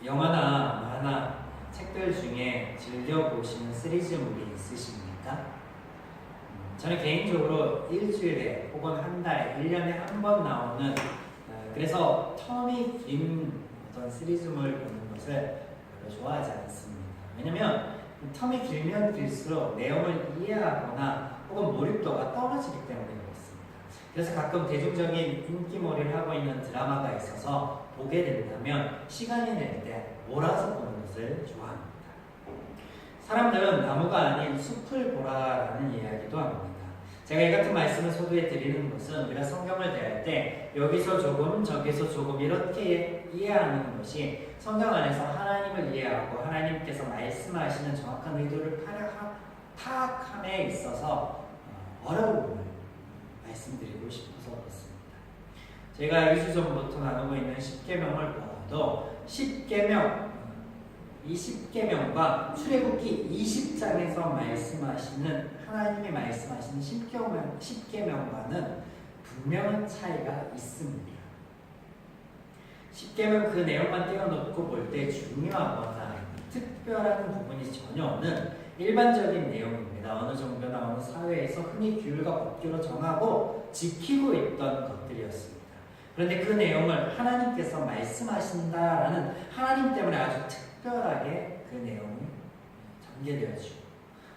영화나 만화, 책들 중에 즐겨보시는 시리즈물이 있으십니까? 저는 개인적으로 일주일에 혹은 한 달, 1년에 한 번 나오는 그래서 텀이 긴 어떤 시리즈물 보는 것을 별로 좋아하지 않습니다. 왜냐면 텀이 길면 길수록 내용을 이해하거나 혹은 몰입도가 떨어지기 때문에 그렇습니다. 그래서 가끔 대중적인 인기몰이를 하고 있는 드라마가 있어서 보게 된다면 시간이 날 때 몰아서 보는 것을 좋아합니다. 사람들은 나무가 아닌 숲을 보라라는 이야기도 합니다. 제가 이 같은 말씀을 소개해 드리는 것은 우리가 성경을 대할 때 여기서 조금 저기서 조금 이렇게 이해하는 것이 성경 안에서 하나님을 이해하고 하나님께서 말씀하시는 정확한 의도를 파악함에 있어서 어려움을 말씀드리고 싶어서 그렇습니다. 제가 2주 전부터 나누고 있는 10계명을 보아도 10계명, 이 10계명과 출애굽기 20장에서 말씀하시는 하나님이 말씀하시는 10계명과는 분명한 차이가 있습니다. 10계명 그 내용만 떼어놓고 볼 때 중요하거나 특별한 부분이 전혀 없는 일반적인 내용입니다. 어느 정도나 어느 사회에서 흔히 규율과 법규로 정하고 지키고 있던 것들이었습니다. 그런데 그 내용을 하나님께서 말씀하신다라는 하나님 때문에 아주 특별하게 그 내용이 전개되어지고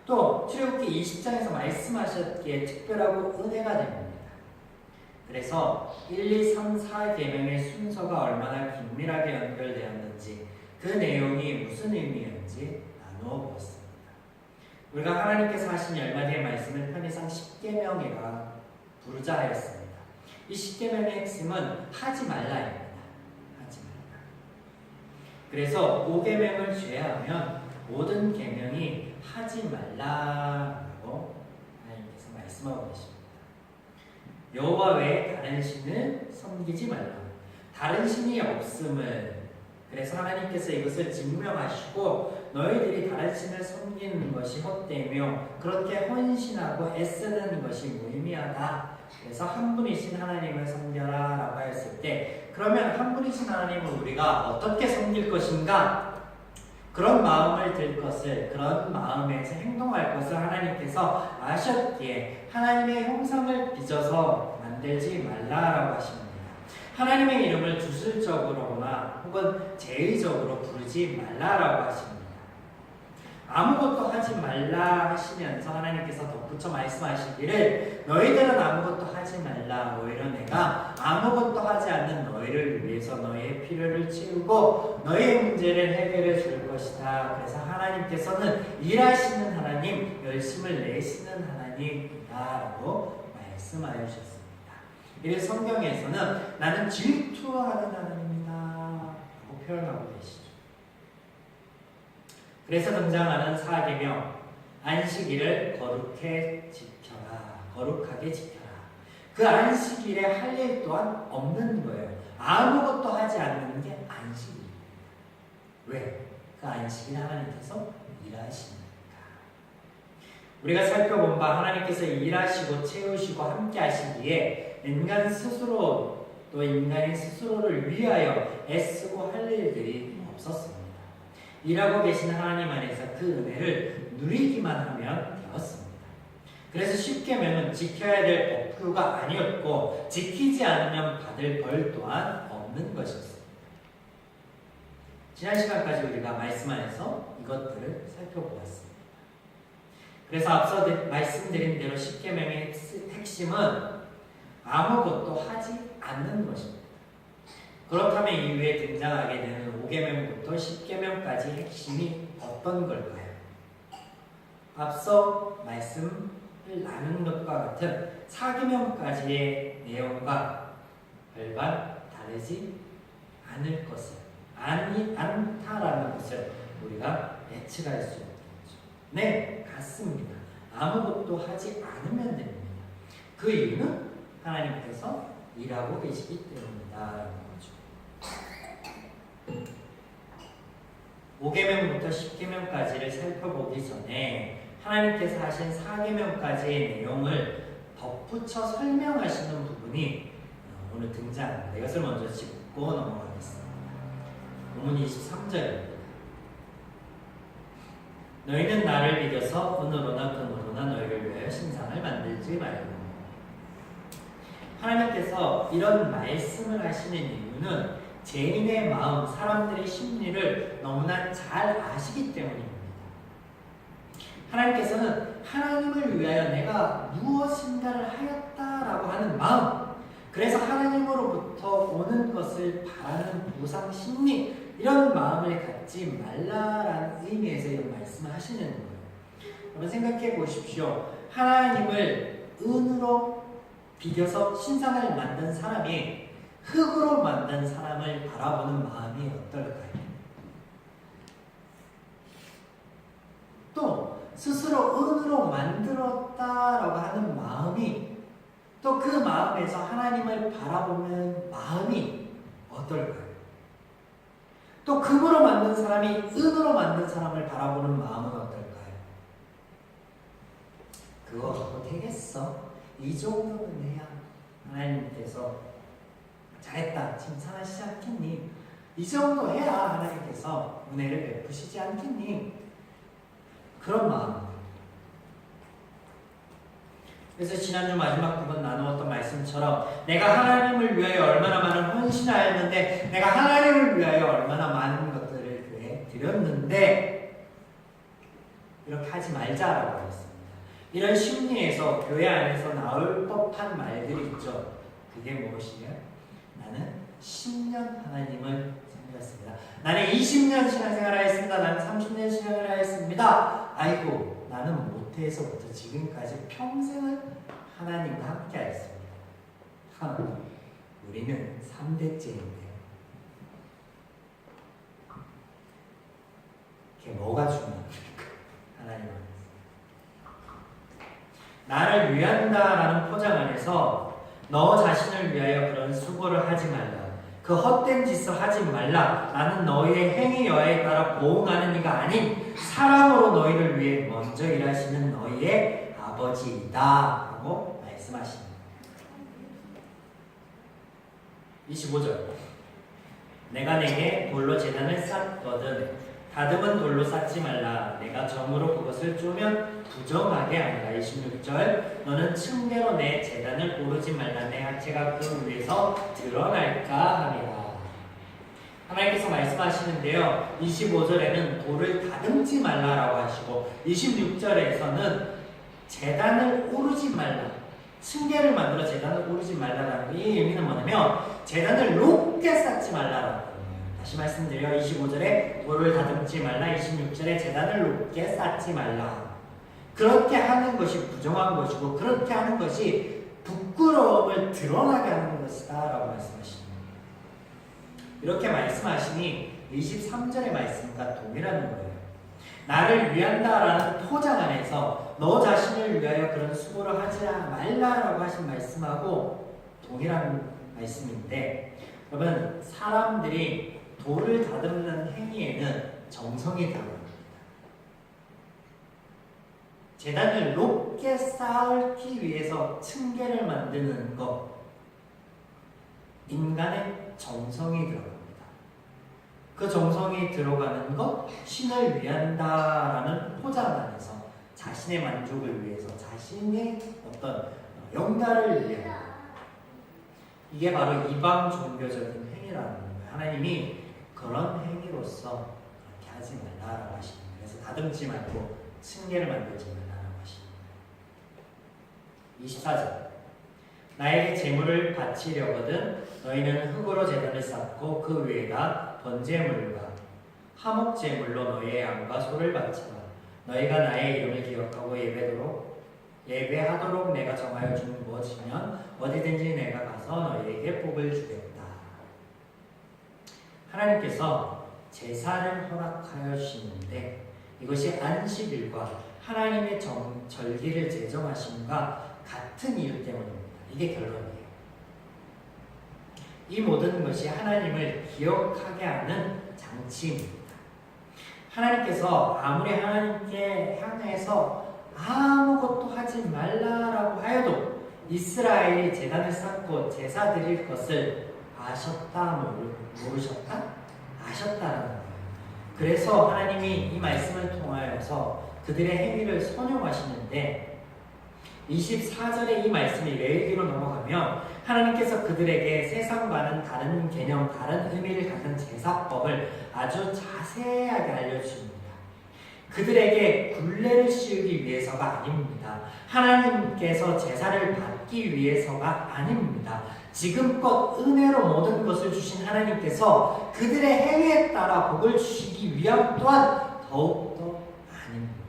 또 출애굽기 20장에서 말씀하셨기에 특별하고 은혜가 됩니다. 그래서 1, 2, 3, 4계명의 순서가 얼마나 긴밀하게 연결되었는지 그 내용이 무슨 의미인지 나누어 보았습니다. 우리가 하나님께서 하신 10마디의 말씀을 편의상 10계명이라 부르자 하였습니다. 이 10계명의 핵심은 하지 말라입니다. 하지 말라. 그래서 5계명을 제외하면 모든 계명이 하지 말라라고 하나님께서 말씀하고 계십니다. 여호와 외에 다른 신을 섬기지 말라. 다른 신이 없음을 그래서 하나님께서 이것을 증명하시고 너희들이 다른 신을 섬기는 것이 헛되며 그렇게 헌신하고 애쓰는 것이 무의미하다. 그래서 한 분이신 하나님을 섬겨라 라고 하였을 때 그러면 한 분이신 하나님을 우리가 어떻게 섬길 것인가? 그런 마음을 들 것을 그런 마음에서 행동할 것을 하나님께서 아셨기에 하나님의 형상을 빚어서 만들지 말라라고 하십니다. 하나님의 이름을 주술적으로나 혹은 제의적으로 부르지 말라라고 하십니다. 아무것도 하지 말라 하시면서 하나님께서 덧붙여 말씀하시기를 너희들은 아무것도 하지 말라. 오히려 내가 아무것도 하지 않는 너희를 위해서 너희의 필요를 채우고 너희의 문제를 해결해 줄 것이다. 그래서 하나님께서는 일하시는 하나님, 열심을 내시는 하나님이다라고 말씀하여 주셨습니다. 이래서 성경에서는 나는 질투하는 하나님이다 라고 표현하고 계시죠. 그래서 등장하는 4계명 안식일을 거룩하게 지켜라. 그 안식일에 할 일 또한 없는 거예요. 아무것도 하지 않는 게 안식일입니다. 왜? 그 안식일 하나님께서 일하시니까. 우리가 살펴본 바 하나님께서 일하시고 채우시고 함께 하시기에 인간 스스로 또 인간이 스스로를 위하여 애쓰고 할 일들이 없었습니다. 일하고 계신 하나님 안에서 그 은혜를 누리기만 하면 되었습니다. 그래서 10계명은 지켜야 될 법규가 아니었고 지키지 않으면 받을 벌 또한 없는 것이었습니다. 지난 시간까지 우리가 말씀 안에서 이것들을 살펴보았습니다. 그래서 앞서 말씀드린 대로 10계명의 핵심은 아무것도 하지 않는 것입니다. 그렇다면 이후에 등장하게 되는 5계명부터 10계명까지 핵심이 어떤 걸까요? 앞서 말씀을 나눈 것과 같은 4계명까지의 내용과 별반 다르지 않을 것을 않다라는 것을 우리가 예측할 수 있겠죠. 네, 같습니다. 아무것도 하지 않으면 됩니다. 그 이유는 하나님께서 일하고 계시기 때문이다. 5계명부터 10계명까지를 살펴보기 전에 하나님께서 하신 4계명까지의 내용을 덧붙여 설명하시는 부분이 오늘 등장합니다. 이것을 먼저 짚고 넘어가겠습니다. 본문 23절입니다. 너희는 나를 믿어서 은으로나 금으로나 너희를 위하여 신상을 만들지 말고. 하나님께서 이런 말씀을 하시는 이유는 죄인의 마음, 사람들의 심리를 너무나 잘 아시기 때문입니다. 하나님께서는 하나님을 위하여 내가 무엇인가를 하였다라고 하는 마음, 그래서 하나님으로부터 오는 것을 바라는 보상 심리, 이런 마음을 갖지 말라라는 의미에서 이런 말씀을 하시는 거예요. 여러분 생각해 보십시오. 하나님을 은으로 비겨서 신상을 만든 사람이 흙으로 만든 사람을 바라보는 마음이 어떨까요? 또 스스로 은으로 만들었다라고 하는 마음이, 또 그 마음에서 하나님을 바라보는 마음이 어떨까요? 또 금으로 만든 사람이 은으로 만든 사람을 바라보는 마음은 어떨까요? 그거 어떻게 되겠어? 이 정도는 해야 하나님께서 잘했다 칭찬하시지 않겠니? 이 정도 해야 하나님께서 은혜를 베푸시지 않겠니? 그런 마음. 그래서 지난주 마지막 부분 나누었던 말씀처럼 내가 하나님을 위하여 얼마나 많은 헌신을 하였는데, 내가 하나님을 위하여 얼마나 많은 것들을 교회에 드렸는데, 이렇게 하지 말자라고 했습니다. 이런 심리에서 교회 안에서 나올 법한 말들이 있죠. 그게 무엇이냐? 나는 10년 하나님을 섬겼습니다. 나는 20년 신앙생활을 하였습니다. 나는 30년 신앙을 하였습니다. 아이고, 나는 모태에서부터 지금까지 평생을 하나님과 함께 하였습니다. 우리는 3대째인데요. 그게 뭐가 중요합니까? 하나님 안에서 나를 위한다라는 포장 안에서 너 자신을 위하여 그런 수고를 하지 말라, 그 헛된 짓을 하지 말라, 나는 너희의 행위 여하에 따라 보응하는 이가 아닌 사랑으로 너희를 위해 먼저 일하시는 너희의 아버지이다 하고 말씀하십니다. 25절, 내가 내게 돌로 제단을 쌓거든 다듬은 돌로 쌓지 말라, 내가 정으로 그것을 쪼면 부정하게 하리라. 26절, 너는 층대로 내 제단을 오르지 말라, 내 하체가 그 위에서 드러날까 하리라. 하나님께서 말씀하시는데요, 25절에는 돌을 다듬지 말라라고 하시고 26절에서는 제단을 오르지 말라, 층계를 만들어 제단을 오르지 말라라는 이 의미는 뭐냐면 제단을 높게 쌓지 말라라고. 다시 말씀드려요. 25절에 돌을 다듬지 말라, 26절에 제단을 높게 쌓지 말라. 그렇게 하는 것이 부정한 것이고 그렇게 하는 것이 부끄러움을 드러나게 하는 것이다 라고 말씀하십니다. 이렇게 말씀하시니 23절의 말씀과 동일한 거예요. 나를 위한다라는 포장 안에서 너 자신을 위하여 그런 수고를 하지 말라라고 하신 말씀하고 동일한 말씀인데, 여러분 사람들이 돌을 다듬는 행위에는 정성이 들어갑니다. 제단을 높게 쌓기 위해서 층계를 만드는 것, 인간의 정성이 들어갑니다. 그 정성이 들어가는 것, 신을 위한다라는 포장 안에서 자신의 만족을 위해서, 자신의 어떤 영달을 위하여, 이게 바로 이방 종교적인 행위라는 거예요. 하나님이 그런 행위로서 그렇게 하지 말라라고 하십니다. 그래서 다듬지 말고 층계를 만들지 말라라고 하십니다. 24절, 나에게 제물을 바치려거든 너희는 흙으로 제단을 쌓고 그 위에다 번제물과 화목제물로 너희의 양과 소를 바치라. 너희가 나의 이름을 기억하고 예배하도록 내가 정하여 준 무엇이면 어디든지 내가 가서 너희에게 복을 주겠다. 하나님께서 제사를 허락하여 주시는데 이것이 안식일과 하나님의 절기를 제정하심과 같은 이유 때문입니다. 이게 결론이에요. 이 모든 것이 하나님을 기억하게 하는 장치입니다. 하나님께서 아무리 하나님께 향해서 아무것도 하지 말라라고 하여도 이스라엘이 제단을 쌓고 제사 드릴 것을 아셨다, 모르셨다? 아셨다는 그래서 하나님이 이 말씀을 통하여서 그들의 행위를 선용하시는데 24절의 이 말씀이 레위기로 넘어가면 하나님께서 그들에게 세상과는 다른 개념, 다른 의미를 갖는 제사법을 아주 자세하게 알려주십니다. 그들에게 굴레를 씌우기 위해서가 아닙니다. 하나님께서 제사를 받기 위해서가 아닙니다. 지금껏 은혜로 모든 것을 주신 하나님께서 그들의 행위에 따라 복을 주시기 위함 또한 더욱더 아닙니다.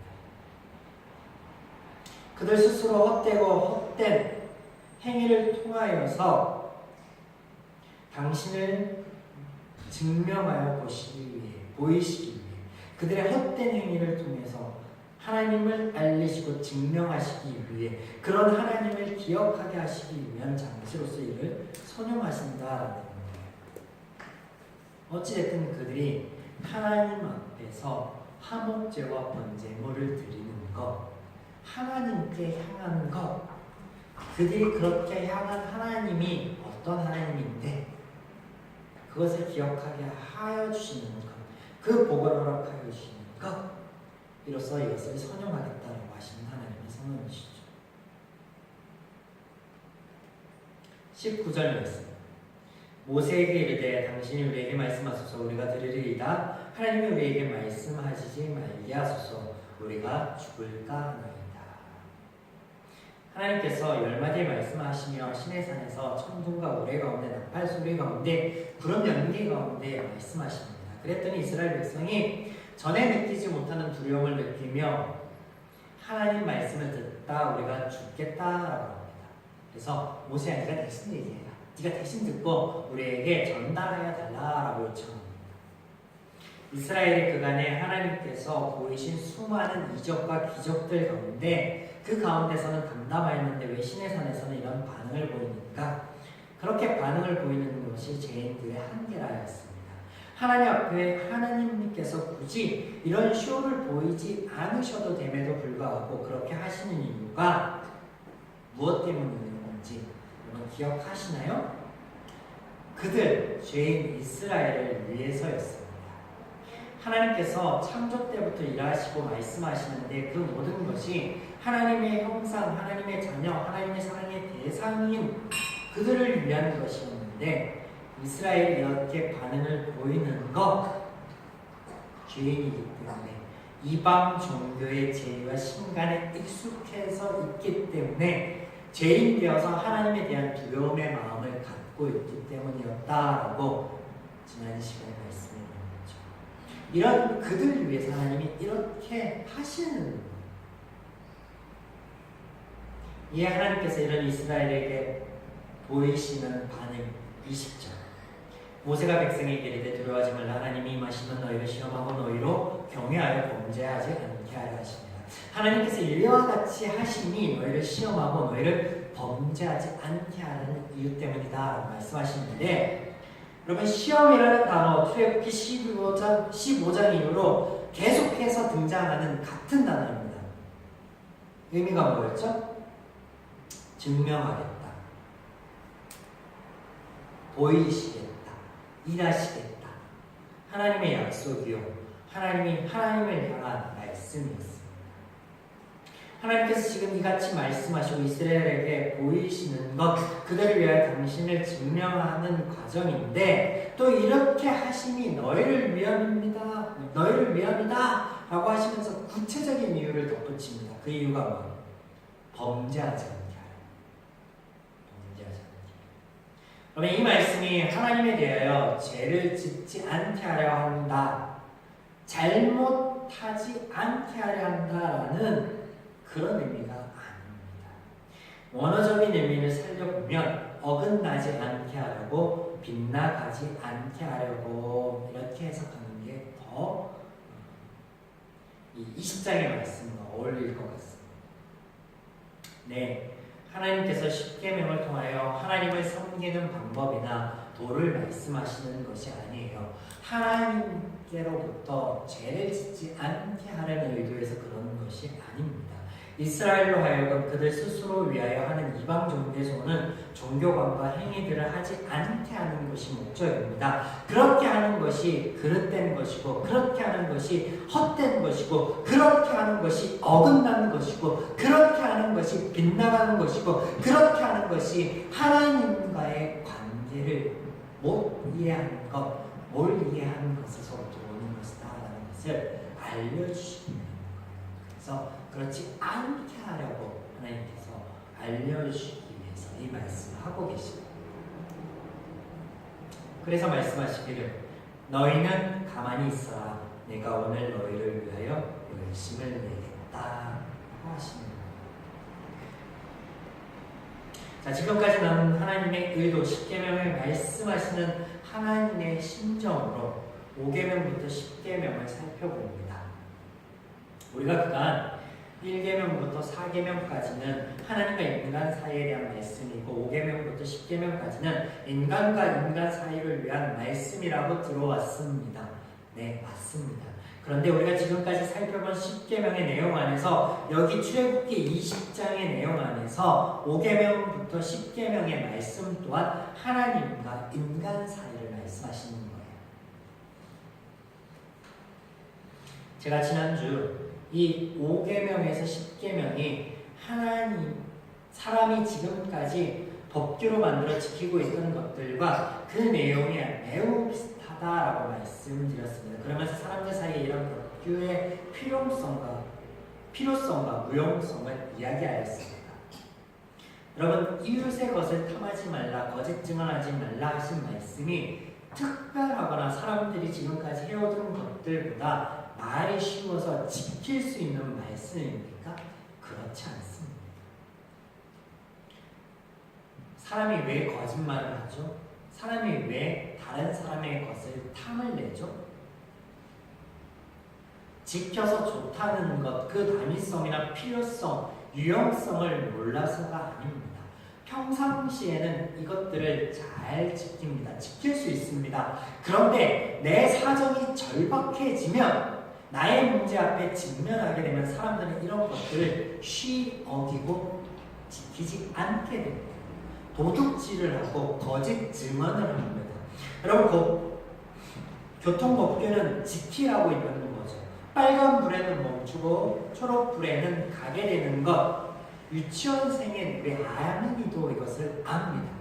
그들 스스로 헛되고 헛된 행위를 통하여서 당신을 증명하여 보이시기 위해 그들의 헛된 행위를 통해서 하나님을 알리시고 증명하시기 위해 그런 하나님을 기억하게 하시기 위한 장치로서 이를 선용하신다라는 거예요. 어찌됐든 그들이 하나님 앞에서 화목제와 번제물을 드리는 것, 하나님께 향한 것, 그들이 그렇게 향한 하나님이 어떤 하나님인데 그것을 기억하게 하여 주시는 것, 그 복을 허락하여 주시는 것, 이로써 이것을 선용하겠다라고 하시는 하나님의 선언이시죠. 19절 말씀. 모세에게 이르되 당신이 우리에게 말씀하소서 우리가 들으리이다. 하나님이 우리에게 말씀하시지 말게 하소서 우리가 죽을까 하나이다. 하나님께서 10마디의 말씀하시며 시내산에서 천둥과 우레 가운데 나팔 소리 가운데 구름 연기 가운데 말씀하십니다. 그랬더니 이스라엘 백성이 전에 느끼지 못하는 두려움을 느끼며 하나님 말씀을 듣다 우리가 죽겠다라고 합니다. 그래서 모세야 네가 대신 얘기해라. 네가 대신 듣고 우리에게 전달하여 달라라고 요청합니다. 이스라엘의 그간에 하나님께서 보이신 수많은 이적과 기적들 가운데 그 가운데서는 담담하였는데 왜 시내산에서는 이런 반응을 보이는가? 그렇게 반응을 보이는 것이 죄인들의 한계라였습니다. 하나님 앞에 하나님께서 굳이 이런 쇼를 보이지 않으셔도 됨에도 불구하고 그렇게 하시는 이유가 무엇 때문인지 여러분 기억하시나요? 그들 죄인 이스라엘을 위해서였습니다. 하나님께서 창조 때부터 일하시고 말씀하시는데 그 모든 것이 하나님의 형상, 하나님의 자녀, 하나님의 사랑의 대상인 그들을 위한 것이었는데 이스라엘이 이렇게 반응을 보이는 것 죄인이기 때문에 이방 종교의 제의와 신간에 익숙해서 있기 때문에 죄인 되어서 하나님에 대한 두려움의 마음을 갖고 있기 때문이었다라고 지난 시간에 말씀드렸죠. 이런 그들을 위해서 하나님이 이렇게 하시는 거예요. 이에 하나님께서 이런 이스라엘에게 보이시는 반응 20절. 모세가 백성에게 이르되 두려워하지 말라. 하나님이 임하시면 너희를 시험하고 너희로 경외하여 범죄하지 않게 하려 하십니다. 하나님께서 이와 같이 하시니 너희를 시험하고 너희를 범죄하지 않게 하는 이유 때문이다 말씀하시는데, 여러분 시험이라는 단어 출애굽기 15장 이후로 계속해서 등장하는 같은 단어입니다. 의미가 뭐였죠? 증명하겠다, 보이시겠다, 일하시겠다. 하나님의 약속이요, 하나님이 하나님을 향한 말씀이었습니다. 하나님께서 지금 이같이 말씀하시고 이스라엘에게 보이시는 것, 그들을 위하여 당신을 증명하는 과정인데 또 이렇게 하심이 너희를 위함이다 라고 하시면서 구체적인 이유를 덧붙입니다. 그 이유가 뭐예요? 범죄하지 않게 하라. 범죄하지 않게. 그러면 이 말씀이 하나님에 대하여 죄를 짓지 않게 하려 한다, 잘못하지 않게 하려 한다라는 그런 의미가 아닙니다. 원어적인 의미를 살려보면 어긋나지 않게 하려고, 빗나가지 않게 하려고 이렇게 해석하는 게 더 이 20장의 말씀과 어울릴 것 같습니다. 네, 하나님께서 십계명을 통하여 하나님을 섬기는 방법이나 도를 말씀하시는 것이 아니에요. 하나님께로부터 죄를 짓지 않게 하려는 의도에서 그러는 것이 아닙니다. 이스라엘로 하여금 그들 스스로 위하여 하는 이방 종교의 소원은 종교관과 행위들을 하지 않게 하는 것이 목적입니다. 그렇게 하는 것이 그릇된 것이고, 그렇게 하는 것이 헛된 것이고, 그렇게 하는 것이 어긋나는 것이고, 그렇게 하는 것이 빗나가는 것이고, 그렇게 하는 것이 하나님과의 관계를 못 이해하는 것, 뭘 이해하는 것에서부터 오는 것이다라는 것을 알려주시는 거예요. 그래서 그렇지 않게 하려고 하나님께서 알려주시기 위해서 이 말씀을 하고 계십니다. 그래서 말씀하시기를 너희는 가만히 있어라. 내가 오늘 너희를 위하여 열심을 내겠다 하시는 거예요. 자, 지금까지 나눈 하나님의 의도, 10계명을 말씀하시는 하나님의 심정으로 5계명부터 10계명을 살펴봅니다. 우리가 그간 1계명부터 4계명까지는 하나님과 인간 사이에 대한 말씀이고 5계명부터 10계명까지는 인간과 인간 사이를 위한 말씀이라고 들어왔습니다. 네, 맞습니다. 그런데 우리가 지금까지 살펴본 10계명의 내용 안에서 여기 출애굽기 20장의 내용 안에서 5계명부터 10계명의 말씀 또한 하나님과 인간 사이를 말씀하시는 거예요. 제가 지난주 이 5계명에서 10계명이 사람이 지금까지 법규로 만들어 지키고 있던 것들과 그 내용이 매우 비슷하다라고 말씀드렸습니다. 그러면서 사람들 사이에 이런 법규의 필요성과 무용성을 이야기하였습니다. 여러분, 이웃의 것을 탐하지 말라, 거짓 증언하지 말라 하신 말씀이 특별하거나 사람들이 지금까지 해오던 것들보다 말이 쉬워서 지킬 수 있는 말씀입니까? 그렇지 않습니다. 사람이 왜 거짓말을 하죠? 사람이 왜 다른 사람의 것을 탐을 내죠? 지켜서 좋다는 것, 그 당위성이나 필요성, 유용성을 몰라서가 아닙니다. 평상시에는 이것들을 잘 지킵니다. 지킬 수 있습니다. 그런데 내 사정이 절박해지면, 나의 문제 앞에 직면하게 되면 사람들은 이런 것들을 쉬 어기고 지키지 않게 됩니다. 도둑질을 하고 거짓 증언을 합니다. 여러분, 교통법규는 지키라고 있는 거죠. 빨간 불에는 멈추고 초록 불에는 가게 되는 것. 유치원생은 왜 아는이도 이것을 압니다.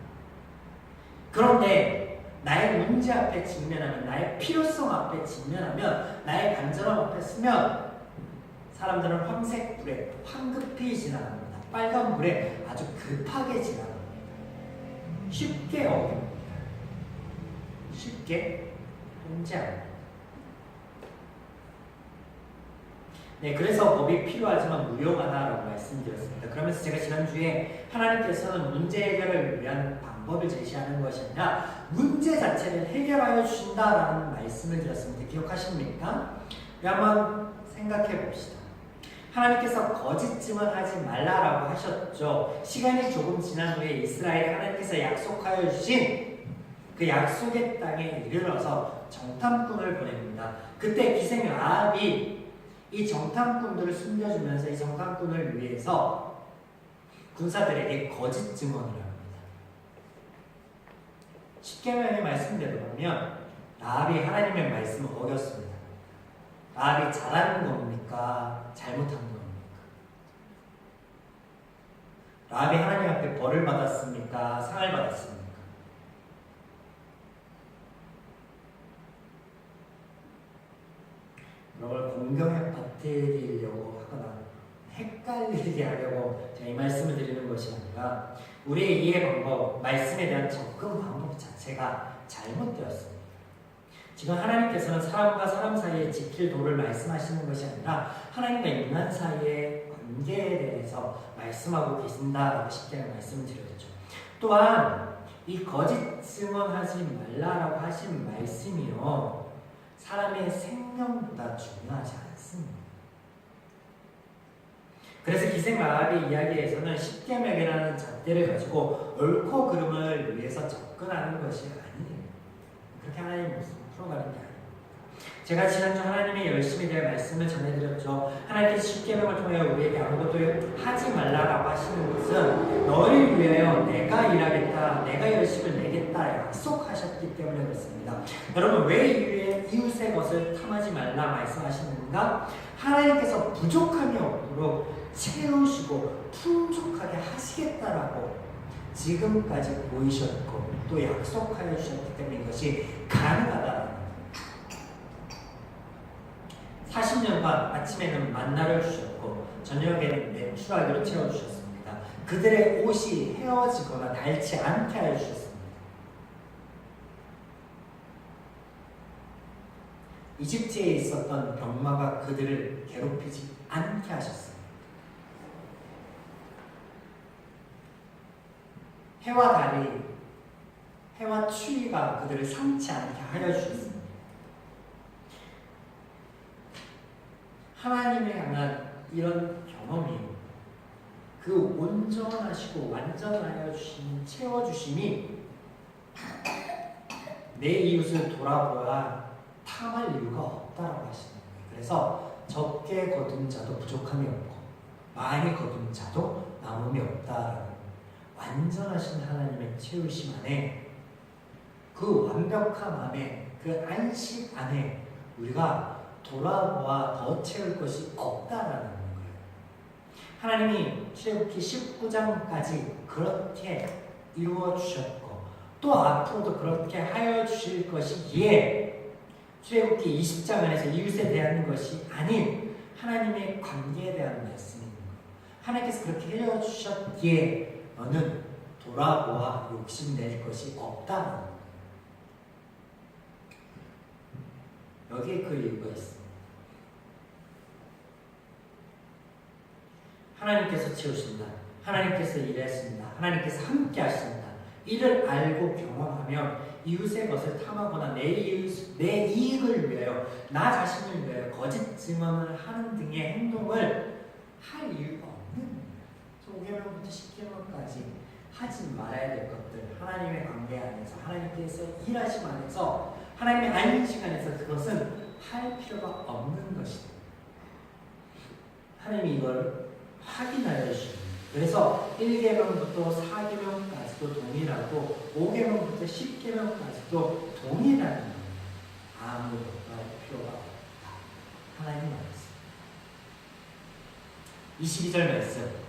그런데 나의 문제 앞에 직면하면, 나의 필요성 앞에 직면하면, 나의 간절함 앞에 서면 사람들은 황색 불에 황급히 지나갑니다. 빨간 불에 아주 급하게 지나갑니다. 쉽게 어깁니다. 쉽게 통제합니다. 네, 그래서 법이 필요하지만 무용하다라고 말씀드렸습니다. 그러면서 제가 지난주에 하나님께서는 문제 해결을 위한 방법을 제시하는 것이 아니라 문제 자체를 해결하여 주신다라는 말씀을 드렸습니다. 기억하십니까? 우리 한번 생각해 봅시다. 하나님께서 거짓 증언하지 말라라고 하셨죠. 시간이 조금 지난 후에 이스라엘이 하나님께서 약속하여 주신 그 약속의 땅에 이르러서 정탐꾼을 보냅니다. 그때 기생 라합이 이 정탐꾼들을 숨겨주면서 이 정탐꾼을 위해서 군사들에게 거짓 증언을 합니다. 10계명의 말씀대로 보면 라합이 하나님의 말씀을 어겼습니다. 라합이 잘하는 겁니까? 잘못한 겁니까? 라합이 하나님 앞에 벌을 받았습니까? 상을 받았습니까? 이런 걸 공경에 빠뜨리려고 하거나 헷갈리게 하려고 제가 이 말씀을 드리는 것이 아니라 우리의 이해 방법, 말씀에 대한 접근 방법 자체가 잘못되었습니다. 지금 하나님께서는 사람과 사람 사이에 지킬 도를 말씀하시는 것이 아니라 하나님과 인간 사이의 관계에 대해서 말씀하고 계신다라고 쉽게 말씀을 드렸죠. 또한 이 거짓 증언하지 말라라고 하신 말씀이요, 사람의 생명보다 중요하지 않습니다. 그래서 기생 라합의 이야기에서는 10계명이라는 잣대를 가지고 옳고 그름을 위해서 접근하는 것이 아니에요. 그렇게 하나님 모습을 풀어가는 게 아닙니다. 제가 지난주 하나님의 열심에 대한 말씀을 전해드렸죠. 하나님께서 십계명을 통해 우리에게 아무것도 하지 말라라고 하시는 것은 너를 위하여 내가 일하겠다, 내가 열심을 내겠다 약속하셨기 때문에 그렇습니다. 여러분, 왜 이웃의 것을 탐하지 말라 말씀하시는가? 하나님께서 부족함이 없도록 채우시고 풍족하게 하시겠다라고 지금까지 보이셨고 또 약속하여 주셨기 때문에 이것이 가능하다. 40년간 아침에는 만나를 주셨고 저녁에는 메추라기로 채워주셨습니다. 그들의 옷이 헤어지거나 닳지 않게 하여 주셨습니다. 이집트에 있었던 병마가 그들을 괴롭히지 않게 하셨습니다. 해와 달이, 해와 추위가 그들을 상치 않게 하여 주셨습니다. 하나님에 향한 이런 경험이 그 온전하시고 완전하여 주신 채워주심이 내 이웃을 돌아보아 탐할 이유가 없다라고 하시는 거예요. 그래서 적게 거둔 자도 부족함이 없고 많이 거둔 자도 남음이 없다라고 완전하신 하나님의 채우심 안에 그 완벽함 안에 그 안식 안에 우리가 돌아보아 더 채울 것이 없다라는 거예요. 하나님이 출애굽기 19장까지 그렇게 이루어 주셨고 또 앞으로도 그렇게 하여 주실 것이기에 출애굽기 20장 안에서 이웃에 대한 것이 아닌 하나님의 관계에 대한 말씀입니다. 하나님께서 그렇게 해여 주셨기에 너는 돌아보아 욕심낼 것이 없다는 거예요. 여기에 그 이유가 있습니다. 하나님께서 채우신다. 하나님께서 일하신다. 하나님께서 함께 하신다. 이를 알고 경험하면 이웃의 것을 탐하거나 내 이익을 위하여 나 자신을 위하여 거짓 증언을 하는 등의 행동을 할 이유가 없는 거예요. 5계명부터 10계명까지 하지 말아야 될 것들, 하나님의 관계 안에서 하나님께서 일하심 안에서 하나님의 안식 안에서 그것은 할 필요가 없는 것이다. 하나님이 이걸 확인하여 주십니다. 그래서 1계명부터 4계명까지도 동일하고 5계명부터 10계명까지도 동일한 거예요. 아무것도 할 필요가 없다. 하나님 말씀. 22절 말씀.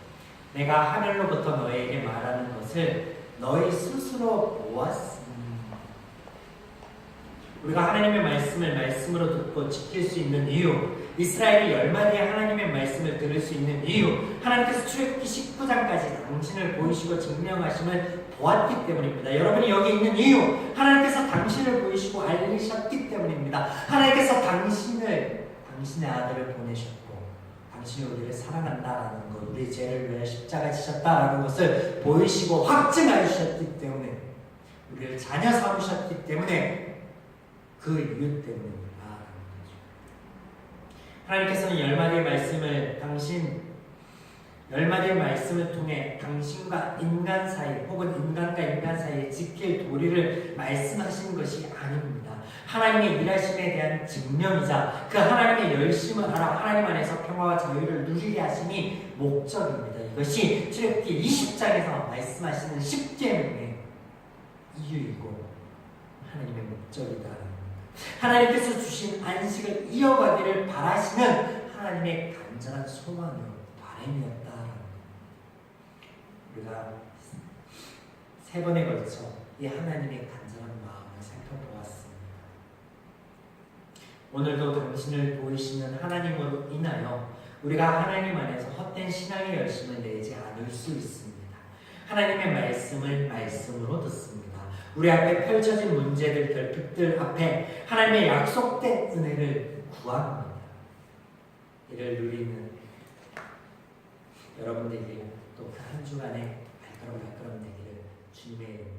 내가 하늘로부터 너희에게 말하는 것을 너희 스스로 보았으니. 우리가 하나님의 말씀을 말씀으로 듣고 지킬 수 있는 이유, 이스라엘이 열마디의 하나님의 말씀을 들을 수 있는 이유, 하나님께서 출애굽기 19장까지 당신을 보이시고 증명하심을 보았기 때문입니다. 여러분이 여기 있는 이유, 하나님께서 당신을 보이시고 알리셨기 때문입니다. 하나님께서 당신의 아들을 보내셨고 당신이 우리를 사랑한다라는 것, 우리 죄를 위해 십자가 지셨다라는 것을 보이시고 확증하여 주셨기 때문에, 우리를 자녀 삼으셨기 때문에, 그 이유 때문입니다. 하나님께서는 열 마디의 말씀을 통해 당신과 인간 사이 혹은 인간과 인간 사이에 지킬 도리를 말씀하시는 것이 아닙니다. 하나님의 일하심에 대한 증명이자 그 하나님의 열심을 알아 하나님 안에서 평화와 자유를 누리게 하심이 목적입니다. 이것이 출애굽기 20장에서 말씀하시는 10계명의 이유이고 하나님의 목적이다. 하나님께서 주신 안식을 이어가기를 바라시는 하나님의 간절한 소망이요 바람이었다. 우리가 3번에 걸쳐 이 하나님의 간절한 마음을 살펴보았습니다. 오늘도 당신을 보이시는 하나님으로 인하여 우리가 하나님 안에서 헛된 신앙의 열심을 내지 않을 수 있습니다. 하나님의 말씀을 말씀으로 듣습니다. 우리 앞에 펼쳐진 문제들, 결핍들 앞에 하나님의 약속된 은혜를 구합니다. 이를 누리는 여러분들에게 또 그 한 주간에 발걸음 되기를 주님의 이름으로